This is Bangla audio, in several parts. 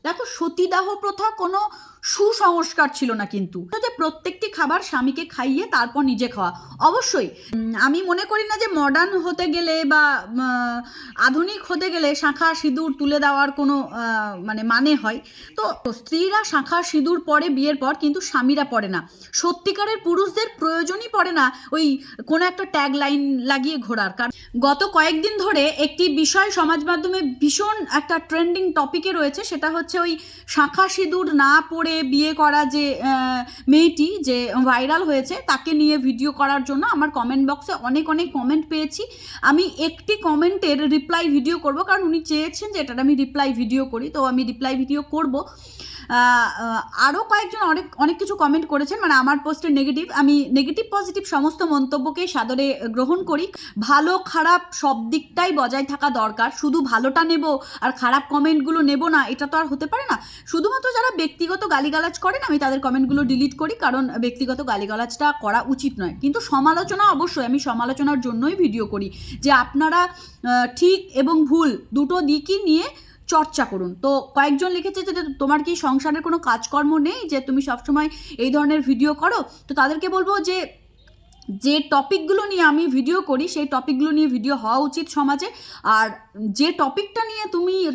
দেখো, সতীদাহ প্রথা কোনো সুসংস্কার ছিল না কিন্তু, যে প্রত্যেকটি খাবার স্বামীকে খাইয়ে তারপর নিজে খাওয়া। অবশ্যই আমি মনে করি না যে মডার্ন হতে গেলে বা আধুনিক হতে গেলে শাঁখা সিঁদুর তুলে দেওয়ার কোনো মানে হয়। তো স্ত্রীরা শাঁখা সিঁদুর পরে বিয়ের পর, কিন্তু স্বামীরা পড়ে না। সত্যিকারের পুরুষদের প্রয়োজনই পড়ে না ওই কোনো একটা ট্যাগ লাইন লাগিয়ে ঘোরার। কারণ গত কয়েকদিন ধরে একটি বিষয় সমাজ মাধ্যমে ভীষণ একটা ট্রেন্ডিং টপিকে রয়েছে, সেটা হচ্ছে ওই শাঁখা সিঁদুর না পরে বিয়ে করা যে মেয়েটি যে ভাইরাল হয়েছে, তাকে নিয়ে ভিডিও করার জন্য আমার কমেন্ট বক্সে অনেক অনেক কমেন্ট পেয়েছি। আমি একটি কমেন্টের রিপ্লাই ভিডিও করব, কারণ উনি চেয়েছেন যে এটার আমি রিপ্লাই ভিডিও করি, তো আমি রিপ্লাই ভিডিও করব। আরও কয়েকজন অনেক কিছু কমেন্ট করেছেন, মানে আমার পোস্টের নেগেটিভ, আমি নেগেটিভ পজিটিভ সমস্ত মন্তব্যকেই সাদরে গ্রহণ করি। ভালো খারাপ সব দিকটাই বজায় থাকা দরকার। শুধু ভালোটা নেব আর খারাপ কমেন্টগুলো নেব না, এটা তো আর হতে পারে না। শুধুমাত্র যারা ব্যক্তিগত গালিগালাজ করেন আমি তাদের কমেন্টগুলো ডিলিট করি, কারণ ব্যক্তিগত গালিগালাজটা করা উচিত নয়। কিন্তু সমালোচনা অবশ্যই, আমি সমালোচনার জন্যই ভিডিও করি, যে আপনারা ঠিক এবং ভুল দুটো দিকই নিয়ে চর্চা করুন। তো কয়েকজন লিখেছে যে তোমার কি সংসারের কোনো কাজকর্ম নেই যে তুমি সবসময় এই ধরনের ভিডিও করো? তো তাদেরকে বলবো যে টপিকগুলো নিয়ে আমি ভিডিও করি সেই টপিকগুলো নিয়ে ভিডিও হওয়া উচিত সমাজে। আর যে টপিকটা নিয়ে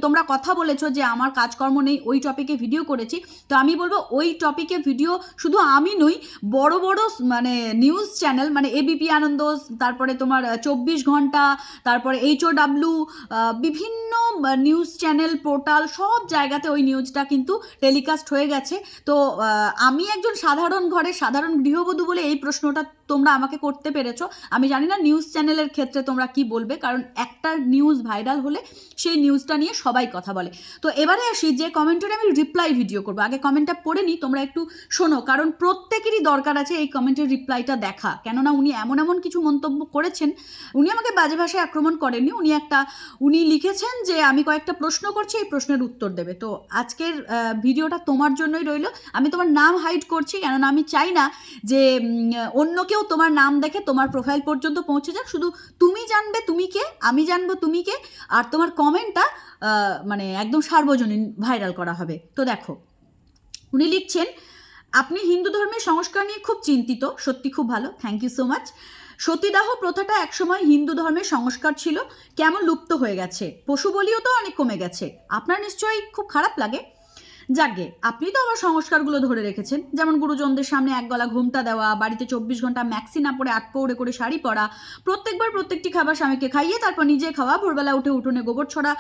তোমরা কথা বলেছো যে আমার কাজকর্ম নেই, ওই টপিকে ভিডিও করেছি, তো আমি বলবো ওই টপিকে ভিডিও শুধু আমি নই, বড় বড় মানে নিউজ চ্যানেল, মানে এবিপি আনন্দ, তারপরে তোমার 24 ঘন্টা, তারপরে HOW, বিভিন্ন নিউজ চ্যানেল পোর্টাল, সব জায়গাতে ওই নিউজটা কিন্তু টেলিকাস্ট হয়ে গেছে। তো আমি একজন সাধারণ ঘরের সাধারণ গৃহবধূ বলে এই প্রশ্নটা তোমরা আমাকে করতে পেরেছো। আমি জানি না নিউজ চ্যানেলের ক্ষেত্রে তোমরা কি বলবে, কারণ একটা নিউজ ভাইরাল হলে সেই নিউজটা নিয়ে সবাই কথা বলে। তো এবারে আসি যে কমেন্টে আমি রিপ্লাই ভিডিও করবো। আগে কমেন্টটা পড়ে নিই, তোমরা একটু শোনো, কারণ প্রত্যেকেরই দরকার আছে এই কমেন্টের রিপ্লাইটা দেখা। কেননা উনি এমন কিছু মন্তব্য করেছেন, উনি আমাকে বাজে ভাষায় আক্রমণ করেননি, উনি লিখেছেন যে আমি কয়েকটা প্রশ্ন করছি, এই প্রশ্নের উত্তর দেবে। তো আজকের ভিডিওটা তোমার জন্যই রইলো। আমি তোমার নাম হাইড করছি, কেননা আমি চাই না যে অন্য কেউ তোমার নাম দেখে তোমার প্রোফাইল পর্যন্ত পৌঁছে যাক। শুধু তুমি জানবে তুমি কে, আমি জানবো তুমি কে, আর তোমার কমেন্টটা মানে একদম সার্বজনীন ভাইরাল করা হবে। তো দেখো, উনি লিখছেন, আপনি হিন্দু ধর্মের সংস্কার নিয়ে খুব চিন্তিত, সত্যি খুব ভালো, থ্যাংক ইউ সো মাচ। সতীদাহ প্রথাটা একসময় হিন্দু ধর্মের সংস্কার ছিল, কেমন লুপ্ত হয়ে গেছে, পশু বলিও তো অনেক কমে গেছে, আপনার নিশ্চয়ই খুব খারাপ লাগে। যাকে আপনি তো আবার সংস্কারগুলো ধরে রেখেছেন, যেমন গুরুজনদের সামনে এক গলা ঘুমটা দেওয়া, বাড়িতে 24 ঘন্টা ম্যাক্সি না পরে 8 পৌড়ে করে শাড়ি পরা, প্রত্যেকবার প্রত্যেকটি খাবার স্বামীকে খাইয়ে তারপর নিজে খাওয়া, ভোরবেলা উঠে উঠোনে গোবর ছড়া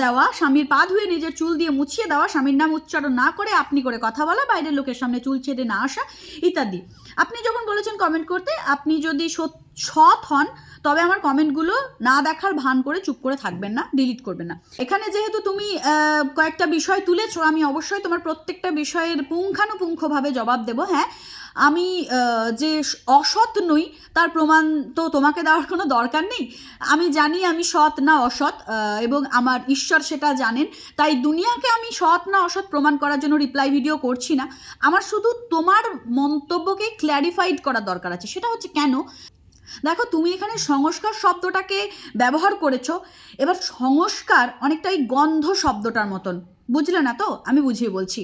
দেওয়া, স্বামীর পা ধুয়ে নিজের চুল দিয়ে মুছিয়ে দেওয়া, স্বামীর নাম উচ্চারণ না করে আপনি করে কথা বলা, বাইরের লোকের সামনে চুল ছেড়ে না আসা ইত্যাদি। আপনি যখন বলেছেন কমেন্ট করতে, আপনি যদি সৎ হন তবে আমার কমেন্টগুলো না দেখার ভান করে চুপ করে থাকবেন না, ডিলিট করবেন না। এখানে যেহেতু তুমি কয়েকটা বিষয় তুলেছো, আমি অবশ্যই তোমার প্রত্যেকটা বিষয়ের পুঙ্খানুপুঙ্খভাবে জবাব দেবো। হ্যাঁ, আমি যে অসৎ নই তার প্রমাণ তো তোমাকে দেওয়ার কোনো দরকার নেই। আমি জানি আমি সৎ না অসৎ, এবং আমার ঈশ্বর সেটা জানেন। তাই দুনিয়াকে আমি সৎ না অসৎ প্রমাণ করার জন্য রিপ্লাই ভিডিও করছি না। আমার শুধু তোমার মন্তব্যকে ক্ল্যারিফাইড করার দরকার আছে। সেটা হচ্ছে কেন, দেখো, তুমি এখানে সংস্কার শব্দটাকে ব্যবহার করেছো। এবার সংস্কার অনেকটা ওই গন্ধ শব্দটার মতন, বুঝলে না? তো আমি বুঝিয়ে বলছি।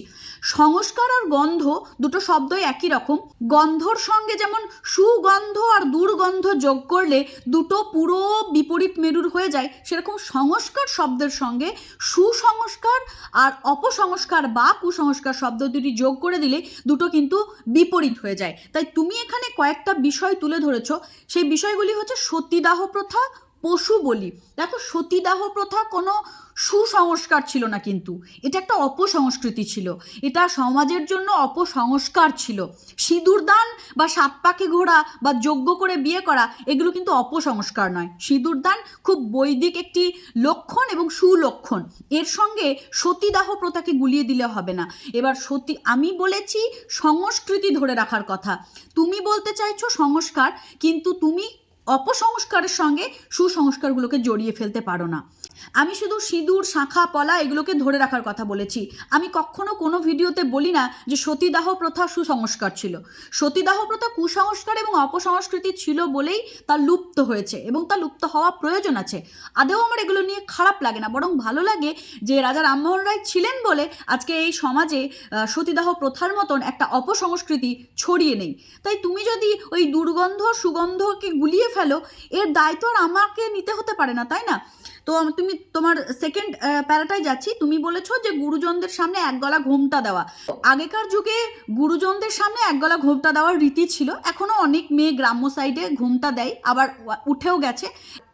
সংস্কার আর গন্ধ দুটো শব্দই একই রকম। গন্ধর সঙ্গে যেমন সুগন্ধ আর দুর্গন্ধ যোগ করলে দুটো পুরো বিপরীত মেরুর হয়ে যায়, সেরকম সংস্কার শব্দের সঙ্গে সুসংস্কার আর অপসংস্কার বা কুসংস্কার শব্দ দুটি যোগ করে দিলে দুটো কিন্তু বিপরীত হয়ে যায়। তাই তুমি এখানে কয়েকটা বিষয় তুলে ধরেছো, সেই বিষয়গুলি হচ্ছে সতীদাহ প্রথা, পশু বলি। দেখো, সতীদাহ প্রথা কোনো সুসংস্কার ছিল না, কিন্তু এটা একটা অপসংস্কৃতি ছিল, এটা সমাজের জন্য অপসংস্কার ছিল। সিঁদুর দান বা 7 পাকে ঘোরা বা যজ্ঞ করে বিয়ে করা, এগুলো কিন্তু অপসংস্কার নয়। সিঁদুর দান খুব বৈদিক একটি লক্ষণ এবং সুলক্ষণ, এর সঙ্গে সতীদাহ প্রথাকে গুলিয়ে দিলে হবে না। এবার আমি বলেছি সংস্কৃতি ধরে রাখার কথা, তুমি বলতে চাইছো সংস্কার, কিন্তু তুমি অপসংস্কারের সঙ্গে সুসংস্কারগুলোকে জড়িয়ে ফেলতে পারো না। আমি শুধু সিঁদুর, শাঁখা, পলা এগুলোকে ধরে রাখার কথা বলেছি। আমি কখনো কোনো ভিডিওতে বলি না যে সতীদাহ প্রথা সুসংস্কার ছিল। সতীদাহ প্রথা কুসংস্কার এবং অপসংস্কৃতি ছিল বলেই তা লুপ্ত হয়েছে এবং তা লুপ্ত হওয়া প্রয়োজন আছে। আদেও আমার এগুলো নিয়ে খারাপ লাগে না, বরং ভালো লাগে যে রাজা রামমোহন রায় ছিলেন বলে আজকে এই সমাজে সতীদাহ প্রথার মতন একটা অপসংস্কৃতি ছড়িয়ে নেই। তাই তুমি যদি ওই দুর্গন্ধ সুগন্ধকে গুলিয়ে ফেলো, এর দায়িত্ব আর আমাকে নিতে হতে পারে না, তাই না? তো তুমি তোমার সেকেন্ড প্যারাটায় যাচ্ছি। তুমি বলেছো যে গুরুজনদের সামনে এক গলা ঘোমটা দেওয়া। আগেকার যুগে গুরুজনদের সামনে এক গলা ঘোমটা দেওয়ার রীতি ছিল, এখনো অনেক মেয়ে গ্রাম্য সাইডে ঘোমটা দেয়, আবার উঠেও গেছে।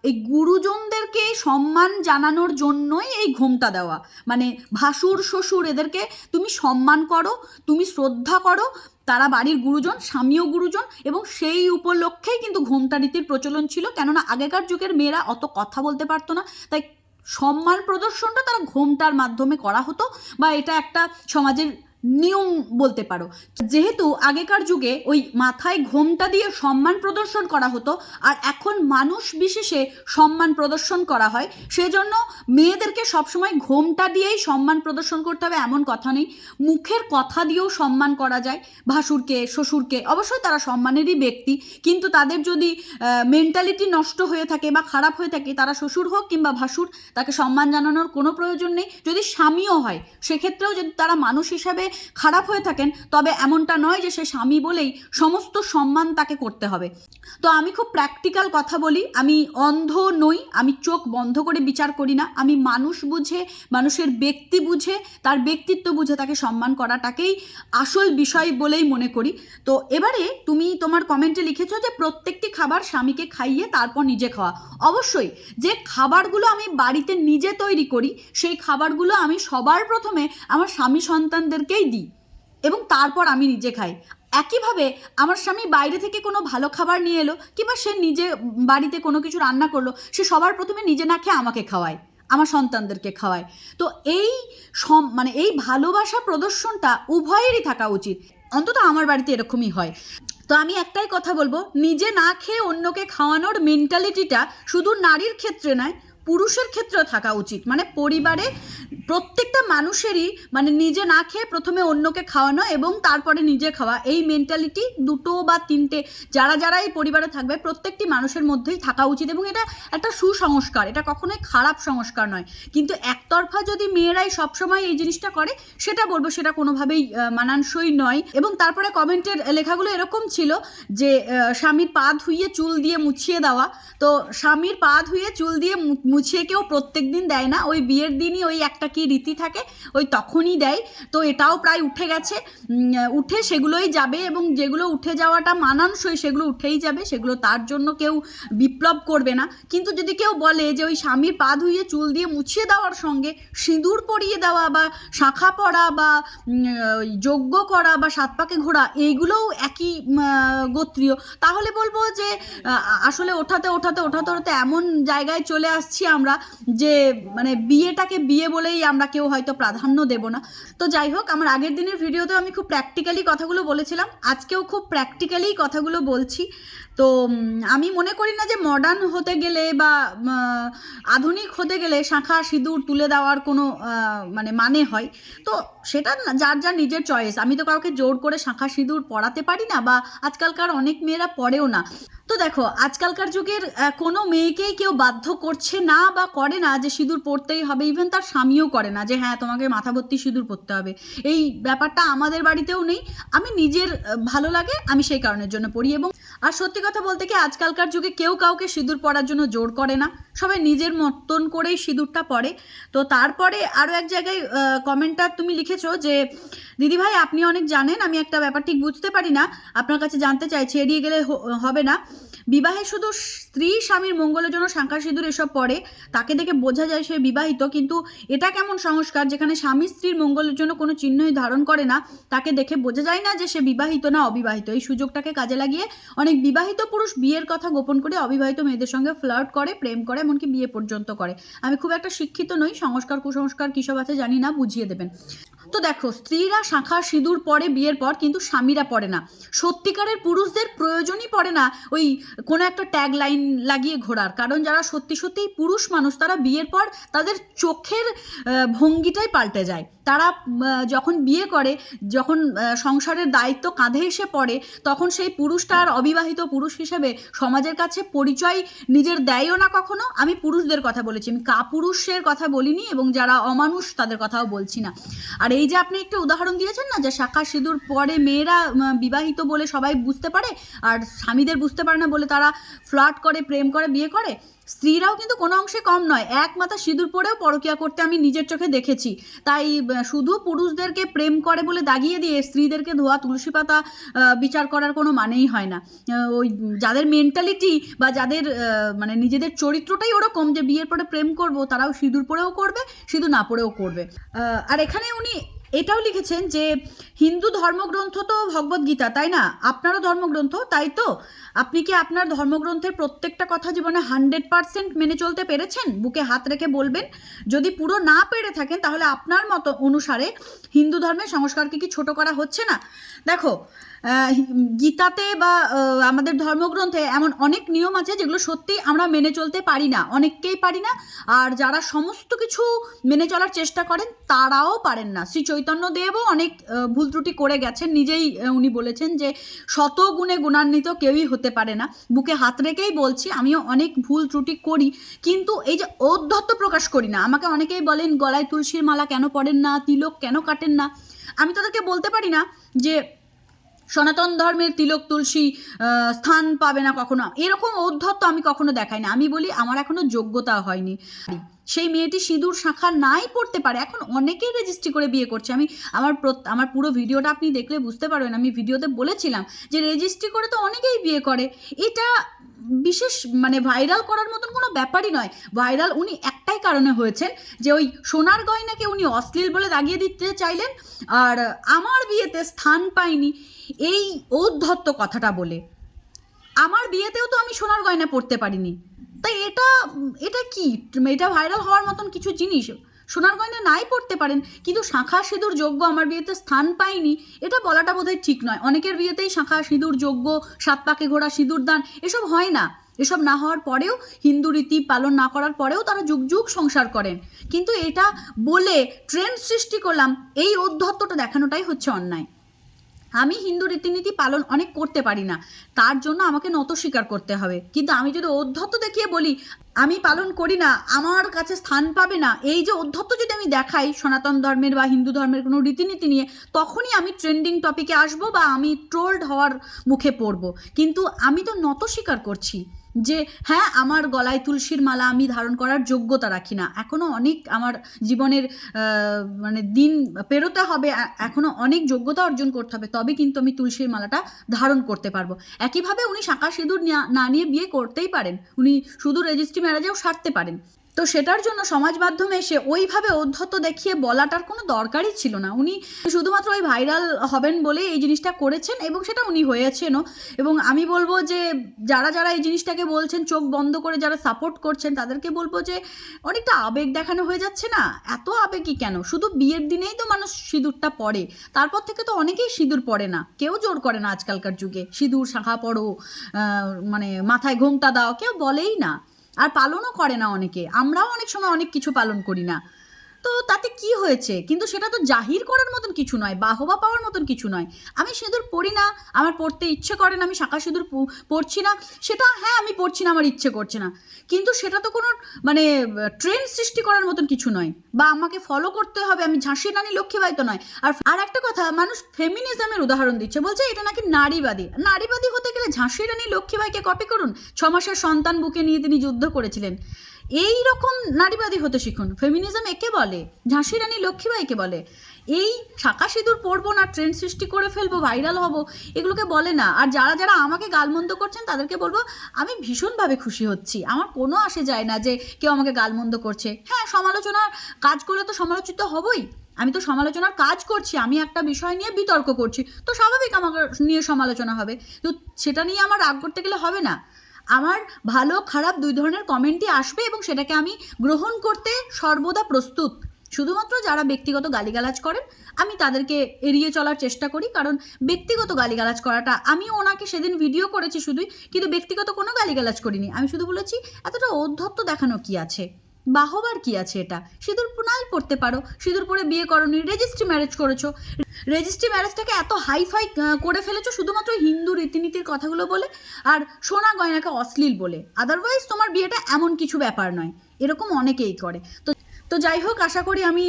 এই গুরুজনদেরকে সম্মান জানানোর জন্যই এই ঘোমটা দেওয়া, মানে ভাসুর শ্বশুর এদেরকে তুমি সম্মান করো, তুমি শ্রদ্ধা করো, তারা বাড়ির গুরুজন, স্বামীও গুরুজন, এবং সেই উপলক্ষেই কিন্তু ঘোমটা রীতির প্রচলন ছিল। কেননা আগেকার যুগের মেয়েরা অত কথা বলতে পারতো না, তাই সম্মান প্রদর্শনটা তারা ঘোমটার মাধ্যমে করা হতো, বা এটা একটা সমাজের নিয়ম বলতে পারো। যেহেতু আগেকার যুগে ওই মাথায় ঘোমটা দিয়ে সম্মান প্রদর্শন করা হতো, আর এখন মানুষ বিশেষে সম্মান প্রদর্শন করা হয়, সেজন্য মেয়েদেরকে সবসময় ঘোমটা দিয়েই সম্মান প্রদর্শন করতে হবে এমন কথা নেই। মুখের কথা দিয়েও সম্মান করা যায় ভাসুরকে, শ্বশুরকে। অবশ্যই তারা সম্মানেরই ব্যক্তি, কিন্তু তাদের যদি মেন্টালিটি নষ্ট হয়ে থাকে বা খারাপ হয়ে থাকে, তারা শ্বশুর হোক কিংবা ভাসুর, তাকে সম্মান জানানোর কোনো প্রয়োজন নেই। যদি স্বামীও হয়, সেক্ষেত্রেও যদি তারা মানুষ হিসাবে খারাপ হয়ে থাকেন, তবে এমনটা নয় যে সে স্বামী বলেই সমস্ত সম্মান তাকে করতে হবে। তো আমি খুব প্র্যাকটিক্যাল কথা বলি, আমি অন্ধ নই, আমি চোখ বন্ধ করে বিচার করি না। আমি মানুষ বুঝে, মানুষের ব্যক্তি বুঝে, তার ব্যক্তিত্ব বুঝে তাকে সম্মান করাটাকেই আসল বিষয় বলেই মনে করি। তো এবারে তুমি তোমার কমেন্টে লিখেছো যে প্রত্যেকটি খাবার স্বামীকে খাইয়ে তারপর নিজে খাওয়া। অবশ্যই যে খাবারগুলো আমি বাড়িতে নিজে তৈরি করি, সেই খাবারগুলো আমি সবার প্রথমে আমার স্বামী সন্তানদেরকেই দিই এবং তারপর আমি নিজে খাই। একইভাবে আমার স্বামী বাইরে থেকে কোনো ভালো খাবার নিয়ে এলো, কিংবা সে নিজে বাড়িতে কোনো কিছু রান্না করলো, সে সবার প্রথমে নিজে না খেয়ে আমাকে খাওয়ায়, আমার সন্তানদেরকে খাওয়ায়। তো এই মানে এই ভালোবাসা প্রদর্শনটা উভয়েরই থাকা উচিত, অন্তত আমার বাড়িতে এরকমই হয়। তো আমি একটাই কথা বলবো, নিজে না খেয়ে অন্যকে খাওয়ানোর মেন্টালিটিটা শুধু নারীর ক্ষেত্রে নয়, পুরুষের ক্ষেত্রেও থাকা উচিত। মানে পরিবারে প্রত্যেকটা মানুষেরই মানে নিজে না খেয়ে প্রথমে অন্যকে খাওয়ানো এবং তারপরে নিজে খাওয়া, এই মেন্টালিটি দুটো বা তিনটে যারা এই পরিবারে থাকবে প্রত্যেকটি মানুষের মধ্যেই থাকা উচিত, এবং এটা একটা সুসংস্কার, এটা কখনোই খারাপ সংস্কার নয়। কিন্তু একতরফা যদি মেয়েরাই সবসময় এই জিনিসটা করে, সেটা বলবো সেটা কোনোভাবেই মানানসই নয়। এবং তারপরে কমেন্টের লেখাগুলো এরকম ছিল যে স্বামীর পা ধুইয়ে চুল দিয়ে মুছিয়ে দেওয়া। তো স্বামীর পা ধুয়ে চুল দিয়ে মুছিয়ে কেউ প্রত্যেক দিন দেয় না, ওই বিয়ের দিনই ওই একটা কি রীতি থাকে, ওই তখনই দেয়। তো এটাও প্রায় উঠে গেছে, উঠে সেগুলোই যাবে, এবং যেগুলো উঠে যাওয়াটা মানানসই সেগুলো উঠেই যাবে, সেগুলো তার জন্য কেউ বিপ্লব করবে না। কিন্তু যদি কেউ বলে যে ওই স্বামীর পা ধুইয়ে চুল দিয়ে মুছিয়ে দেওয়ার সঙ্গে সিঁদুর পরিয়ে দেওয়া বা শাঁখা পরা বা যজ্ঞ করা বা সাত পাকে ঘোরা, এইগুলোও একই গোত্রীয়, তাহলে বলবো যে আসলে ওঠাতে ওঠাতে ওঠাতে ওঠাতে এমন জায়গায় চলে আসছি আমরা যে মানে বিয়েটাকে বিয়ে বলেই আমরা কেউ হয়তো প্রাধান্য দেব না। তো যাই হোক, আমার আগের দিনের ভিডিওতে আমি খুব প্র্যাকটিক্যালি কথাগুলো বলেছিলাম, আজকেও খুব প্র্যাকটিক্যালি কথাগুলো বলছি। তো আমি মনে করি না যে মডার্ন হতে গেলে বা আধুনিক হতে গেলে শাঁখা সিঁদুর তুলে দেওয়ার কোনো মানে হয়। তো সেটা যার যার নিজের চয়েস, আমি তো কাউকে জোর করে শাঁখা সিঁদুর পরাতে পারি না, বা আজকালকার অনেক মেয়েরা পরেও না। তো দেখো, আজকালকার যুগের কোনো মেয়েকেই কেউ বাধ্য করছে না বা করে না যে সিঁদুর পরতেই হবে। ইভেন তার স্বামীও করে না যে হ্যাঁ তোমাকে মাথা ভর্তি সিঁদুর পরতে হবে, এই ব্যাপারটা আমাদের বাড়িতেও নেই। আমি নিজের ভালো লাগে আমি সেই কারণের জন্য পরি। এবং আর সত্যি কথা বলতে কি, আজকালকার যুগে কেউ কাউকে সিঁদুর পরার জন্য জোর করে না, সবাই নিজের মতন করেই সিঁদুরটা পরে। তো তারপরে আরও এক জায়গায় কমেন্টটা তুমি লিখেছো যে দিদিভাই আপনি অনেক জানেন, আমি একটা ব্যাপার ঠিক বুঝতে পারি না, আপনার কাছে জানতে চাইছি, এড়িয়ে গেলে হবে না। বিবাহে শুধু স্ত্রী স্বামীর মঙ্গলের জন্য শাঁখা সিঁদুর এসব পরে, তাকে দেখে বোঝা যায় সে বিবাহিত, কিন্তু এটা কেমন সংস্কার যেখানে স্বামী স্ত্রীর মঙ্গলের জন্য কোনো চিহ্নই ধারণ করে না, তাকে দেখে বোঝা যায় না যে সে বিবাহিত না অবিবাহিত। এই সুযোগটাকে কাজে লাগিয়ে অনেক বিবাহিত পুরুষ বিয়ের কথা গোপন করে অবিবাহিত মেয়েদের সঙ্গে ফ্লার্ট করে, প্রেম করে, এমনকি বিয়ে পর্যন্ত করে। আমি খুব একটা শিক্ষিত নই, সংস্কার কুসংস্কার কী সব আছে জানি না, বুঝিয়ে দেবেন। তো দেখো, স্ত্রীরা শাঁখা সিঁদুর পরে বিয়ের পর, কিন্তু স্বামীরা পরে না। সত্যিকারের পুরুষদের প্রয়োজনই পড়ে না ওই কোনো একটা ট্যাগ লাইন লাগিয়ে ঘোরার, কারণ যারা সত্যি সত্যিই পুরুষ মানুষ তারা বিয়ের পর তাদের চোখের ভঙ্গিটাই পাল্টে যায়। তারা যখন বিয়ে করে, যখন সংসারের দায়িত্ব কাঁধে এসে পড়ে, তখন সেই পুরুষটা আর অবিবাহিত পুরুষ হিসেবে সমাজের কাছে পরিচয় নিজের দেয়ও না কখনো। আমি পুরুষদের কথা বলেছি, আমি কাপুরুষের কথা বলিনি, এবং যারা অমানুষ তাদের কথাও বলছি না। আর এই যে আপনি একটা উদাহরণ দিয়েছেন না, যে শাঁখা সিঁদুর পরে মেয়েরা বিবাহিত বলে সবাই বুঝতে পারে, আর স্বামীদের বুঝতে পারে না বলে তারা ফ্লার্ট করে, প্রেম করে, বিয়ে করে। স্ত্রীরাও কিন্তু কোনো অংশে কম নয়, এক মাথা সিঁদুর পরেও পরকীয়া করতে আমি নিজের চোখে দেখেছি। তাই শুধু পুরুষদেরকে প্রেম করে বলে দাগিয়ে দিয়ে স্ত্রীদেরকে ধোয়া তুলসী পাতা বিচার করার কোনো মানেই হয় না। ওই যাদের মেন্টালিটি বা যাদের মানে নিজেদের চরিত্রটাই ওরকম যে বিয়ের পরে প্রেম করব, তারাও সিঁদুর পরেও করবে, সিঁদুর না পরেও করবে। আর এখানে উনি এটাও লিখেছেন যে হিন্দু ধর্মগ্রন্থ তো ভগবদ্গীতা, তাই না? আপনারও ধর্মগ্রন্থ, তাই তো? আপনি কি আপনার ধর্মগ্রন্থের প্রত্যেকটা কথা জীবনে 100% মেনে চলতে পেরেছেন? বুকে হাত রেখে বলবেন। যদি পুরো না পেরে থাকেন, তাহলে আপনার মতো অনুসারে হিন্দু ধর্মের সংস্কারকে কি ছোট করা হচ্ছে না? দেখো, গীতাতে বা আমাদের ধর্মগ্রন্থে এমন অনেক নিয়ম আছে যেগুলো সত্যি আমরা মেনে চলতে পারি না, অনেককেই পারি না। আর যারা সমস্ত কিছু মেনে চলার চেষ্টা করেন তারাও পারেন না। শ্রী চৈতন্যদেবও অনেক ভুল ত্রুটি করে গেছেন, নিজেই উনি বলেছেন যে শত গুণে গুণান্বিত কেউই হতে পারে না। বুকে হাত রেখেই বলছি, আমিও অনেক ভুল ত্রুটি করি, কিন্তু এই যে ঔদ্ধত্য প্রকাশ করি না। আমাকে অনেকেই বলেন গলায় তুলসীর মালা কেন পড়েন না, তিলক কেন কাটেন না। আমি তাদেরকে বলতে পারি না যে সনাতন ধর্মের তিলক তুলসী স্থান পাবে না কখনো, এরকম ঔদ্ধত্য আমি কখনো দেখাই না। আমি বলি আমার এখনো যোগ্যতা হয়নি। সেই মেয়েটি সিঁদুর শাঁখা নাই পড়তে পারে, এখন অনেকেই রেজিস্ট্রি করে বিয়ে করছে। আমি আমার পুরো ভিডিওটা আপনি দেখলে বুঝতে পারবেন, আমি ভিডিওতে বলেছিলাম যে রেজিস্ট্রি করে তো অনেকেই বিয়ে করে। এটা বিশেষ মানে ভাইরাল করার মতন কোনো ব্যাপারই নয়। ভাইরাল উনি একটাই কারণে হয়েছেন, যে ওই সোনার গয়নাকে উনি অশ্লীল বলে দাগিয়ে দিতে চাইলেন, আর আমার বিয়েতে স্থান পাইনি এই ঔদ্ধত্য কথাটা বলে। আমার বিয়েতেও তো আমি সোনার গয়না পরতে পারিনি, তাই এটা কি, এটা ভাইরাল হওয়ার মতন কিছু জিনিস? সোনার গয়না নাই পড়তে পারেন, কিন্তু শাঁখা সিঁদুর যোগ্য আমার বিয়েতে স্থান পাইনি, এটা বলাটা বোধহয় ঠিক নয়। অনেকের বিয়েতেই শাঁখা সিঁদুর যোগ্য, 7 পাকে ঘোরা সিঁদুর দান এসব হয় না। এসব না হওয়ার পরেও, হিন্দু রীতি পালন না করার পরেও তারা যুগ যুগ সংসার করেন। কিন্তু এটা বলে ট্রেন্ড সৃষ্টি করলাম, এই ঔদ্ধত্যটা দেখানোটাই হচ্ছে অন্যায়। আমি হিন্দু রীতিনীতি পালন অনেক করতে পারি না, তার জন্য আমাকে নত স্বীকার করতে হবে। কিন্তু আমি যদি ঔদ্ধত্য দেখিয়ে বলি আমি পালন করি না, আমার কাছে স্থান পাবে না, এই যে ঔদ্ধত্য যদি আমি দেখাই সনাতন ধর্মের বা হিন্দু ধর্মের কোনো রীতিনীতি নিয়ে, তখনই আমি ট্রেন্ডিং টপিকে আসবো বা আমি ট্রোলড হওয়ার মুখে পড়বো। কিন্তু আমি তো নত স্বীকার করছি যে হ্যাঁ, আমার গলায় তুলসীর মালা আমি ধারণ করার যোগ্যতা রাখি না। এখনও অনেক আমার জীবনের মানে দিন পেরোতে হবে, এখনও অনেক যোগ্যতা অর্জন করতে হবে, তবে কিন্তু আমি তুলসীর মালাটা ধারণ করতে পারবো। একইভাবে উনি শাঁখা সিঁদুর না নিয়ে বিয়ে করতেই পারেন, উনি শুধু রেজিস্ট্রি ম্যারেজেও সারতে পারেন। তো সেটার জন্য সমাজ মাধ্যমে এসে ওইভাবে ঔদ্ধত্য দেখিয়ে বলাটার কোনো দরকারই ছিল না। উনি শুধুমাত্র ওই ভাইরাল হবেন বলে এই জিনিসটা করেছেন, এবং সেটা উনি হয়েছেনও। এবং আমি বলবো যে যারা যারা এই জিনিসটাকে বলছেন, চোখ বন্ধ করে যারা সাপোর্ট করছেন, তাদেরকে বলবো যে অনেকটা আবেগ দেখানো হয়ে যাচ্ছে না? এত আবেগই কেন? শুধু বিয়ের দিনেই তো মানুষ সিঁদুরটা পরে, তারপর থেকে তো অনেকেই সিঁদুর পরে না, কেউ জোর করে না আজকালকার যুগে সিঁদুর শাঁখা পড়ো, মানে মাথায় ঘোমটা দাও, কেউ বলেই না। আর পালনও করে না অনেকে, আমরাও অনেক সময় অনেক কিছু পালন করি না। তো তাতে কি হয়েছে? কিন্তু সেটা তো জাহির করার মতন কিছু নয়, বাহবা পাওয়ার মতন কিছু নয়। আমি সিঁদুর পরি না, আমার পড়তে ইচ্ছে করে না, আমি শাঁখা সিঁদুর পরছি না, সেটা হ্যাঁ আমি পড়ছি না, আমার ইচ্ছে করছে না, কিন্তু সেটা তো কোনো মানে ট্রেন্ড সৃষ্টি করার মতন কিছু নয়, বা আমাকে ফলো করতে হবে, আমি ঝাঁসির রানী লক্ষ্মীবাই তো নয়। আর একটা কথা, মানুষ ফেমিনিজমের উদাহরণ দিচ্ছে, বলছে এটা নাকি নারীবাদী। নারীবাদী হতে গেলে ঝাঁসির রানী লক্ষ্মীবাইকে কপি করুন, 6 মাসের সন্তান বুকে নিয়ে তিনি যুদ্ধ করেছিলেন। এই রকম নারীবাদী হতে শিখুন। ফেমিনিজম একে বলে, ঝাঁসি রানী লক্ষ্মীবাইকে বলে। এই শাঁখা সিঁদুর পরবো না, ট্রেন্ড সৃষ্টি করে ফেলবো, ভাইরাল হব, এগুলোকে বলে না। আর যারা যারা আমাকে গালমন্দ করছেন তাদেরকে বলবো আমি ভীষণভাবে খুশি হচ্ছি, আমার কোনো আসে যায় না যে কেউ আমাকে গালমন্দ করছে। হ্যাঁ, সমালোচনার কাজ করলে তো সমালোচিত হবই, আমি তো সমালোচনার কাজ করছি, আমি একটা বিষয় নিয়ে বিতর্ক করছি, তো স্বাভাবিক আমাকে নিয়ে সমালোচনা হবে। তো সেটা নিয়ে আমার রাগ করতে গেলে হবে না। আমার ভালো খারাপ দুই ধরনের কমেন্টই আসবে, এবং সেটাকে আমি গ্রহণ করতে সর্বদা প্রস্তুত। শুধুমাত্র যারা ব্যক্তিগত গালিগালাজ করেন আমি তাদেরকে এড়িয়ে চলার চেষ্টা করি, কারণ ব্যক্তিগত গালিগালাজ করাটা, আমিও ওনাকে সেদিন ভিডিও করেছি শুধুই, কিন্তু ব্যক্তিগত কোনো গালিগালাজ করিনি। আমি শুধু বলেছি এতটা ঔদ্ধত্য দেখানো কি আছে, বাহবার কি আছে, এটা সিঁদুর নাই পড়তে পারো, সিঁদুর পরে বিয়ে করনি, রেজিস্ট্রি ম্যারেজ করেছো, রেজিস্ট্রি ম্যারেজটাকে এত হাইফাই করে ফেলেছো শুধুমাত্র হিন্দু রীতিনীতির কথাগুলো বলে আর সোনা গয়নাকে অশ্লীল বলে। আদারওয়াইজ তোমার বিয়েটা এমন কিছু ব্যাপার নয়, এরকম অনেকেই করে। তো যাই হোক, আশা করি আমি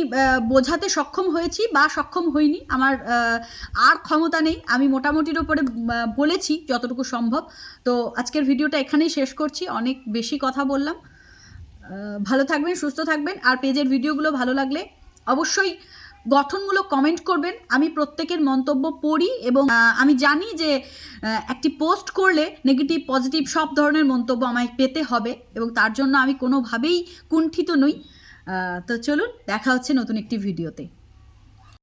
বোঝাতে সক্ষম হয়েছি বা সক্ষম হইনি, আমার আর ক্ষমতা নেই, আমি মোটামুটির ওপরে বলেছি যতটুকু সম্ভব। তো আজকের ভিডিওটা এখানেই শেষ করছি, অনেক বেশি কথা বললাম। ভালো থাকবেন, সুস্থ থাকবেন, আর পেজের ভিডিওগুলো ভালো লাগলে অবশ্যই গঠনমূলক কমেন্ট করবেন। আমি প্রত্যেকের মন্তব্য পড়ি এবং আমি জানি যে একটি পোস্ট করলে নেগেটিভ পজিটিভ সব ধরনের মন্তব্য আমায় পেতে হবে, এবং তার জন্য আমি কোনোভাবেই কুণ্ঠিত নই। তো চলুন, দেখা হচ্ছে নতুন একটি ভিডিওতে।